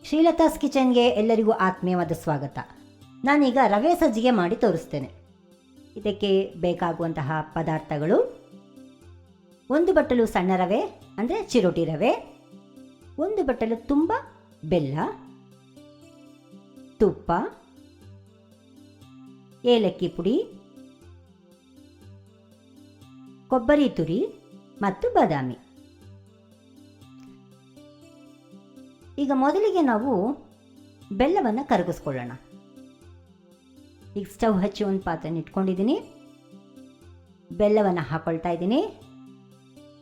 ಶ್ರೀಲತಾಸ್ ಕಿಚನ್ಗೆ ಎಲ್ಲರಿಗೂ ಆತ್ಮೀಯವಾದ ಸ್ವಾಗತ. ನಾನೀಗ ರವೆ ಸಜ್ಜಿಗೆ ಮಾಡಿ ತೋರಿಸ್ತೇನೆ. ಇದಕ್ಕೆ ಬೇಕಾಗುವಂತಹ ಪದಾರ್ಥಗಳು: 1 ಬಟ್ಟಲು ಸಣ್ಣ ರವೆ ಅಂದರೆ ಚಿರೋಟಿ ರವೆ, 1 ಬಟ್ಟಲು ತುಂಬ ಬೆಲ್ಲ, ತುಪ್ಪ, ಏಲಕ್ಕಿ ಪುಡಿ, ಕೊಬ್ಬರಿ ತುರಿ ಮತ್ತು ಬಾದಾಮಿ. ಈಗ ಮೊದಲಿಗೆ ನಾವು ಬೆಲ್ಲವನ್ನು ಕರಗಿಸ್ಕೊಳ್ಳೋಣ. ಈಗ ಸ್ಟವ್ ಹಚ್ಚಿ ಒಂದು ಪಾತ್ರೆ ಇಟ್ಕೊಂಡಿದ್ದೀನಿ. ಬೆಲ್ಲವನ್ನು ಹಾಕೊಳ್ತಾ ಇದ್ದೀನಿ.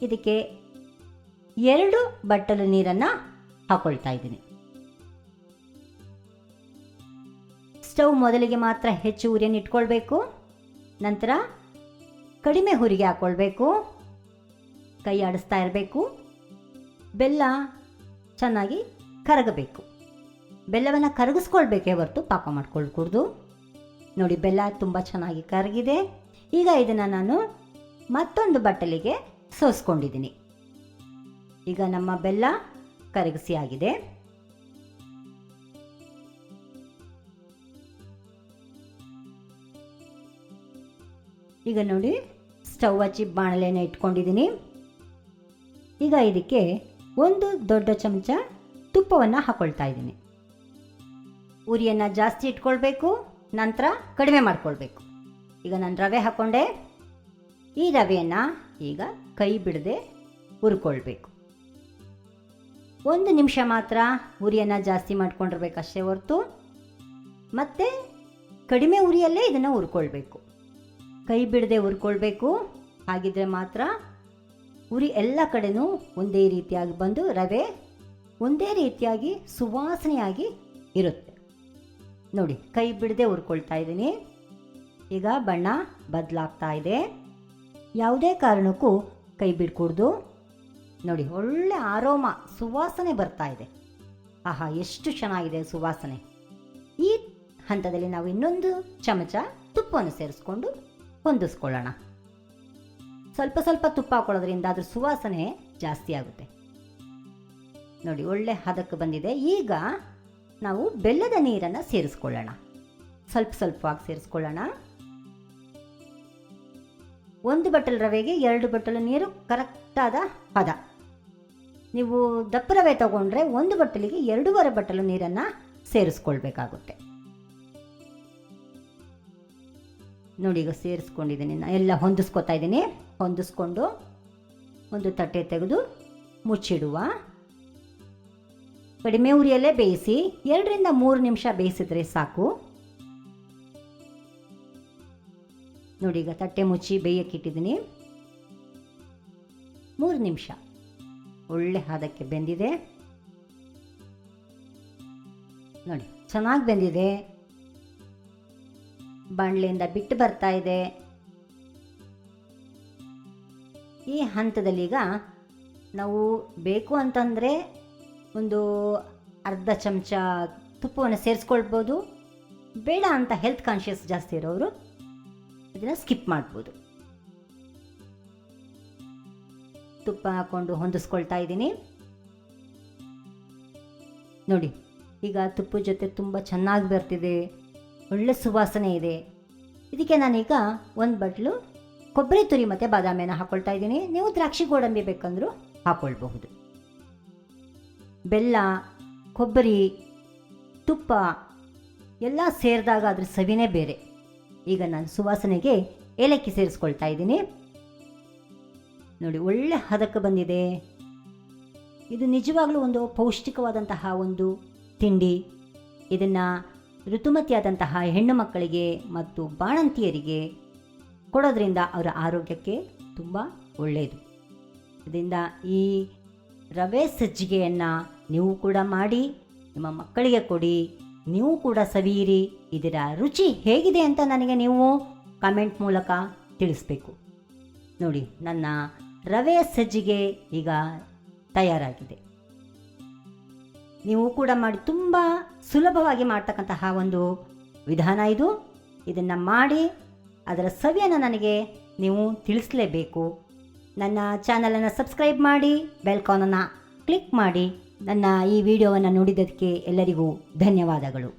ಇದಕ್ಕೆ 2 ಬಟ್ಟಲು ನೀರನ್ನು ಹಾಕೊಳ್ತಾ ಇದ್ದೀನಿ. ಸ್ಟವ್ ಮೊದಲಿಗೆ ಮಾತ್ರ ಹೆಚ್ಚು ಉರಿಯನ್ನು ಇಟ್ಕೊಳ್ಬೇಕು. ನಂತರ ಕಡಿಮೆ ಹುರಿಗೆ ಹಾಕ್ಕೊಳ್ಬೇಕು. ಕೈ ಆಡಿಸ್ತಾ ಇರಬೇಕು. ಬೆಲ್ಲ ಚೆನ್ನಾಗಿ ಕರಗಬೇಕು. ಬೆಲ್ಲವನ್ನು ಕರಗಿಸ್ಕೊಳ್ಬೇಕೇ ಹೊರತು ಪಾಕ ಮಾಡ್ಕೊಳ್ಕೂಡ್ದು. ನೋಡಿ, ಬೆಲ್ಲ ತುಂಬ ಚೆನ್ನಾಗಿ ಕರಗಿದೆ. ಈಗ ಇದನ್ನು ನಾನು ಮತ್ತೊಂದು ಬಟ್ಟಲಿಗೆ ಸೋಸ್ಕೊಂಡಿದ್ದೀನಿ. ಈಗ ನಮ್ಮ ಬೆಲ್ಲ ಕರಗಿಸಿ ಆಗಿದೆ. ಈಗ ನೋಡಿ, ಸ್ಟವ್ ಹಚ್ಚಿ ಬಾಣಲೆಯನ್ನು ಇಟ್ಕೊಂಡಿದ್ದೀನಿ. ಈಗ ಇದಕ್ಕೆ 1 ದೊಡ್ಡ ಚಮಚ ತುಪ್ಪವನ್ನು ಹಾಕೊಳ್ತಾ ಇದ್ದೀನಿ. ಉರಿಯನ್ನು ಜಾಸ್ತಿ ಇಟ್ಕೊಳ್ಬೇಕು, ನಂತರ ಕಡಿಮೆ ಮಾಡ್ಕೊಳ್ಬೇಕು. ಈಗ ನಾನು ರವೆ ಹಾಕ್ಕೊಂಡೆ. ಈ ರವೆಯನ್ನು ಈಗ ಕೈ ಬಿಡದೆ ಹುರ್ಕೊಳ್ಬೇಕು. 1 ನಿಮಿಷ ಮಾತ್ರ ಉರಿಯನ್ನು ಜಾಸ್ತಿ ಮಾಡ್ಕೊಂಡಿರ್ಬೇಕಷ್ಟೇ ಹೊರತು ಮತ್ತೆ ಕಡಿಮೆ ಉರಿಯಲ್ಲೇ ಇದನ್ನು ಹುರ್ಕೊಳ್ಬೇಕು. ಕೈ ಬಿಡದೆ ಹುರ್ಕೊಳ್ಬೇಕು. ಹಾಗಿದ್ರೆ ಮಾತ್ರ ಉರಿ ಎಲ್ಲ ಕಡೆನೂ ಒಂದೇ ರೀತಿಯಾಗಿ ಬಂದು ರವೆ ಒಂದೇ ರೀತಿಯಾಗಿ ಸುವಾಸನೆಯಾಗಿ ಇರುತ್ತೆ. ನೋಡಿ, ಕೈ ಬಿಡದೆ ಹುರ್ಕೊಳ್ತಾ ಇದ್ದೀನಿ. ಈಗ ಬಣ್ಣ ಬದಲಾಗ್ತಾ ಇದೆ. ಯಾವುದೇ ಕಾರಣಕ್ಕೂ ಕೈ ಬಿಡ್ಕೂಡ್ದು. ನೋಡಿ, ಒಳ್ಳೆ ಆರೋಮ ಸುವಾಸನೆ ಬರ್ತಾ ಇದೆ. ಆಹಾ, ಎಷ್ಟು ಚೆನ್ನಾಗಿದೆ ಸುವಾಸನೆ. ಈ ಹಂತದಲ್ಲಿ ನಾವು ಇನ್ನೊಂದು ಚಮಚ ತುಪ್ಪವನ್ನು ಸೇರಿಸ್ಕೊಂಡು ಹೊಂದಿಸ್ಕೊಳ್ಳೋಣ. ಸ್ವಲ್ಪ ಸ್ವಲ್ಪ ತುಪ್ಪ ಹಾಕೊಳ್ಳೋದ್ರಿಂದ ಅದ್ರ ಸುವಾಸನೆ ಜಾಸ್ತಿ ಆಗುತ್ತೆ. ನೋಡಿ, ಒಳ್ಳೆ ಹದಕ್ಕೆ ಬಂದಿದೆ. ಈಗ ನಾವು ಬೆಲ್ಲದ ನೀರನ್ನು ಸೇರಿಸ್ಕೊಳ್ಳೋಣ. ಸ್ವಲ್ಪ ಸ್ವಲ್ಪವಾಗಿ ಸೇರಿಸ್ಕೊಳ್ಳೋಣ. 1 ಬಟ್ಟಲು ರವೆಗೆ 2 ಬಟ್ಟಲು ನೀರು ಕರೆಕ್ಟಾದ ಪದ. ನೀವು ದಪ್ಪ ರವೆ ತಗೊಂಡ್ರೆ 1 ಬಟ್ಟಲಿಗೆ 2.5 ಬಟ್ಟಲು ನೀರನ್ನು ಸೇರಿಸ್ಕೊಳ್ಬೇಕಾಗುತ್ತೆ. ನೋಡಿ, ಈಗ ಸೇರಿಸ್ಕೊಂಡಿದ್ದೀನಿ. ಎಲ್ಲ ಹೊಂದಿಸ್ಕೊತಾ ಇದ್ದೀನಿ. ಹೊಂದಿಸ್ಕೊಂಡು ಒಂದು ತಟ್ಟೆ ತೆಗೆದು ಮುಚ್ಚಿಡುವ. ಕಡಿಮೆ ಉರಿಯಲ್ಲೇ ಬೇಯಿಸಿ 2 ರಿಂದ 3 ನಿಮಿಷ ಬೇಯಿಸಿದ್ರೆ ಸಾಕು. ನೋಡಿ, ಈಗ ತಟ್ಟೆ ಮುಚ್ಚಿ ಬೇಯಕ್ಕಿಟ್ಟಿದ್ದೀನಿ. 3 ನಿಮಿಷ ಒಳ್ಳೆ ಹದಕ್ಕೆ ಬೆಂದಿದೆ. ನೋಡಿ, ಚೆನ್ನಾಗಿ ಬೆಂದಿದೆ. ಬಾಣಲೆಯಿಂದ ಬಿಟ್ಟು ಬರ್ತಾ ಇದೆ. ಈ ಹಂತದಲ್ಲಿ ಈಗ ನಾವು ಬೇಕು ಅಂತಂದರೆ ಒಂದು ಅರ್ಧ ಚಮಚ ತುಪ್ಪವನ್ನು ಸೇರಿಸ್ಕೊಳ್ಬೋದು. ಬೇಡ ಅಂತ ಹೆಲ್ತ್ ಕಾನ್ಷಿಯಸ್ ಜಾಸ್ತಿ ಇರೋರು ಇದನ್ನು ಸ್ಕಿಪ್ ಮಾಡ್ಬೋದು. ತುಪ್ಪ ಹಾಕ್ಕೊಂಡು ಹೊಂದಿಸ್ಕೊಳ್ತಾ ಇದ್ದೀನಿ. ನೋಡಿ, ಈಗ ತುಪ್ಪದ ಜೊತೆ ತುಂಬ ಚೆನ್ನಾಗಿ ಬರ್ತಿದೆ. ಒಳ್ಳೆ ಸುವಾಸನೆ ಇದೆ. ಇದಕ್ಕೆ ನಾನೀಗ 1 ಬಟ್ಲು ಕೊಬ್ಬರಿ ತುರಿ ಮತ್ತು ಬಾದಾಮಿಯನ್ನು ಹಾಕ್ಕೊಳ್ತಾ ಇದ್ದೀನಿ. ನೀವು ದ್ರಾಕ್ಷಿ ಗೋಡಂಬಿ ಬೇಕಂದ್ರೂ ಹಾಕ್ಕೊಳ್ಬಹುದು. ಬೆಲ್ಲ, ಕೊಬ್ಬರಿ, ತುಪ್ಪ ಎಲ್ಲ ಸೇರಿದಾಗ ಅದ್ರ ಸವಿನೇ ಬೇರೆ. ಈಗ ನಾನು ಸುವಾಸನೆಗೆ ಏಲಕ್ಕಿ ಸೇರಿಸ್ಕೊಳ್ತಾ ಇದ್ದೀನಿ. ನೋಡಿ, ಒಳ್ಳೆ ಹದಕ್ಕೆ ಬಂದಿದೆ. ಇದು ನಿಜವಾಗ್ಲೂ ಒಂದು ಪೌಷ್ಟಿಕವಾದಂತಹ ಒಂದು ತಿಂಡಿ. ಇದನ್ನು ಋತುಮತಿಯಾದಂತಹ ಹೆಣ್ಣು ಮಕ್ಕಳಿಗೆ ಮತ್ತು ಬಾಣಂತಿಯರಿಗೆ ಕೊಡೋದ್ರಿಂದ ಅವರ ಆರೋಗ್ಯಕ್ಕೆ ತುಂಬ ಒಳ್ಳೆಯದು. ಇದರಿಂದ ಈ ರವೆ ಸಜ್ಜಿಗೆಯನ್ನು ನೀವು ಕೂಡ ಮಾಡಿ ನಿಮ್ಮ ಮಕ್ಕಳಿಗೆ ಕೊಡಿ. ನೀವು ಕೂಡ ಸವಿಯಿರಿ. ಇದರ ರುಚಿ ಹೇಗಿದೆ ಅಂತ ನನಗೆ ನೀವು ಕಮೆಂಟ್ ಮೂಲಕ ತಿಳಿಸ್ಬೇಕು. ನೋಡಿ, ನನ್ನ ರವೆ ಸಜ್ಜಿಗೆ ಈಗ ತಯಾರಾಗಿದೆ. ನೀವು ಕೂಡ ಮಾಡಿ ತುಂಬ ಸುಲಭವಾಗಿ ಮಾಡ್ತಕ್ಕಂತಹ ಒಂದು ವಿಧಾನ ಇದು. ಇದನ್ನು ಮಾಡಿ ಅದರ ಸವಿಯನ್ನು ನನಗೆ ನೀವು ತಿಳಿಸಲೇಬೇಕು. ನನ್ನ ಚಾನಲನ್ನು ಸಬ್ಸ್ಕ್ರೈಬ್ ಮಾಡಿ, ಬೆಲ್ ಐಕಾನನ್ನು ಕ್ಲಿಕ್ ಮಾಡಿ. ನನ್ನ ಈ ವಿಡಿಯೋವನ್ನು ನೋಡಿದ್ದಕ್ಕೆ ಎಲ್ಲರಿಗೂ ಧನ್ಯವಾದಗಳು.